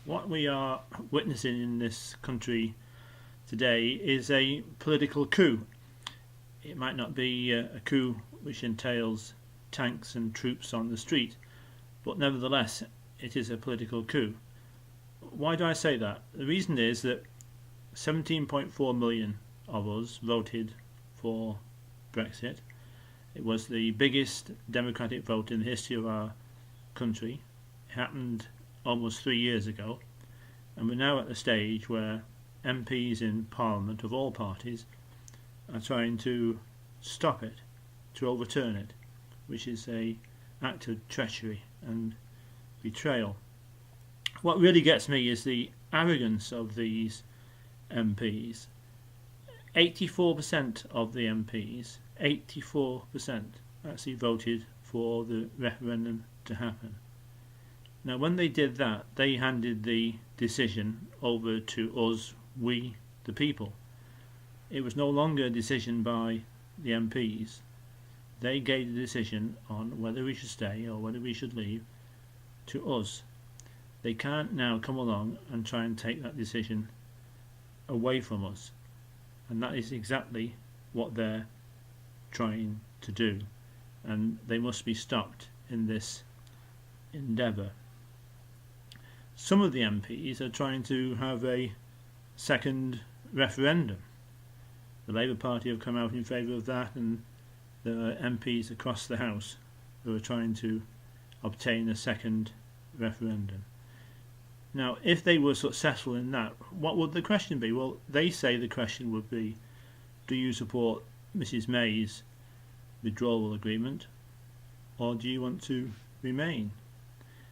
What we are witnessing in this country today is a political coup. It might not be a coup which entails tanks and troops on the street, but nevertheless it is a political coup. Why do I say that? The reason is that 17.4 million of us voted for Brexit. It was the biggest democratic vote in the history of our country. It happened almost 3 years ago, and we're now at the stage where MPs in Parliament of all parties are trying to stop it, to overturn it, which is an act of treachery and betrayal. What really gets me is the arrogance of these MPs. 84% of the MPs, 84% actually voted for the referendum to happen. Now when they did that, they handed the decision over to us, we the people. It was no longer a decision by the MPs. They gave the decision on whether we should stay or whether we should leave to us. They can't now come along and try and take that decision away from us. And that is exactly what they're trying to do. And they must be stopped in this endeavour. Some of the MPs are trying to have a second referendum. The Labour Party have come out in favour of that, and there are MPs across the House who are trying to obtain a second referendum. Now, if they were successful in that, what would the question be? Well, they say the question would be, do you support Mrs May's withdrawal agreement, or do you want to remain?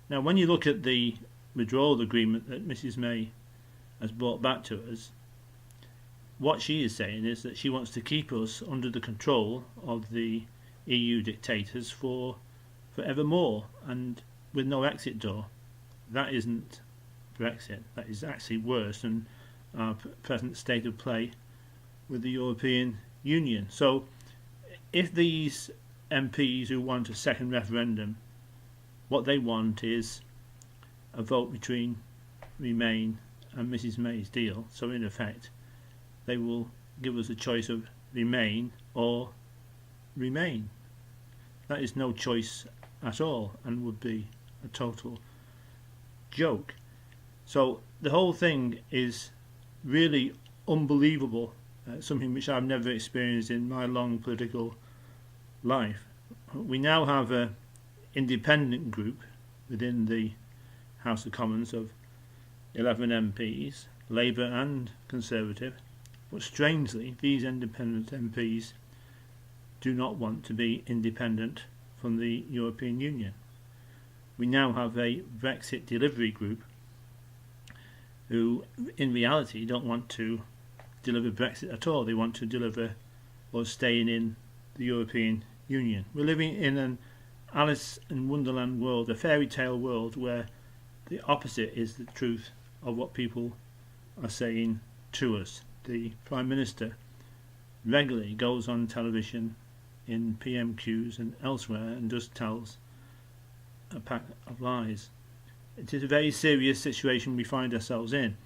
Now, when you look at the withdrawal agreement that Mrs May has brought back to us, what she is saying is that she wants to keep us under the control of the EU dictators for forevermore and with no exit door. That isn't Brexit. That is actually worse than our present state of play with the European Union. So if these MPs who want a second referendum, what they want is a vote between Remain and Mrs May's deal, so in effect they will give us a choice of Remain or Remain. That is no choice at all and would be a total joke. So the whole thing is really unbelievable, something which I've never experienced in my long political life. We now have an independent group within the House of Commons of 11 MPs, Labour and Conservative, but strangely these independent MPs do not want to be independent from the European Union. We now have a Brexit delivery group who in reality don't want to deliver Brexit at all. They want to deliver us staying in the European Union. We're living in an Alice in Wonderland world, a fairy tale world where the opposite is the truth of what people are saying to us. The Prime Minister regularly goes on television in PMQs and elsewhere and just tells a pack of lies. It is a very serious situation we find ourselves in,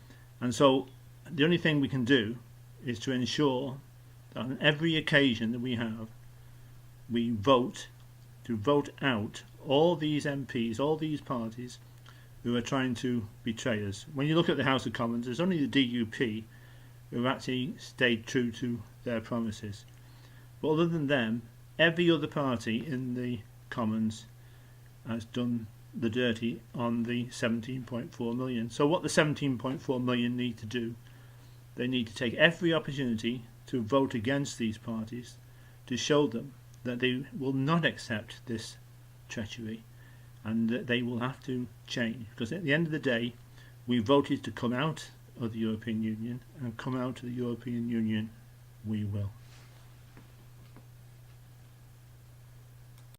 and so the only thing we can do is to ensure that on every occasion that we have, we vote out all these MPs, all these parties who are trying to betray us. When you look at the House of Commons, there's only the DUP who have actually stayed true to their promises. But other than them, every other party in the Commons has done the dirty on the 17.4 million. So what the 17.4 million need to do, they need to take every opportunity to vote against these parties to show them that they will not accept this treachery and that they will have to change, because at the end of the day we voted to come out of the European Union, and come out of the European Union we will.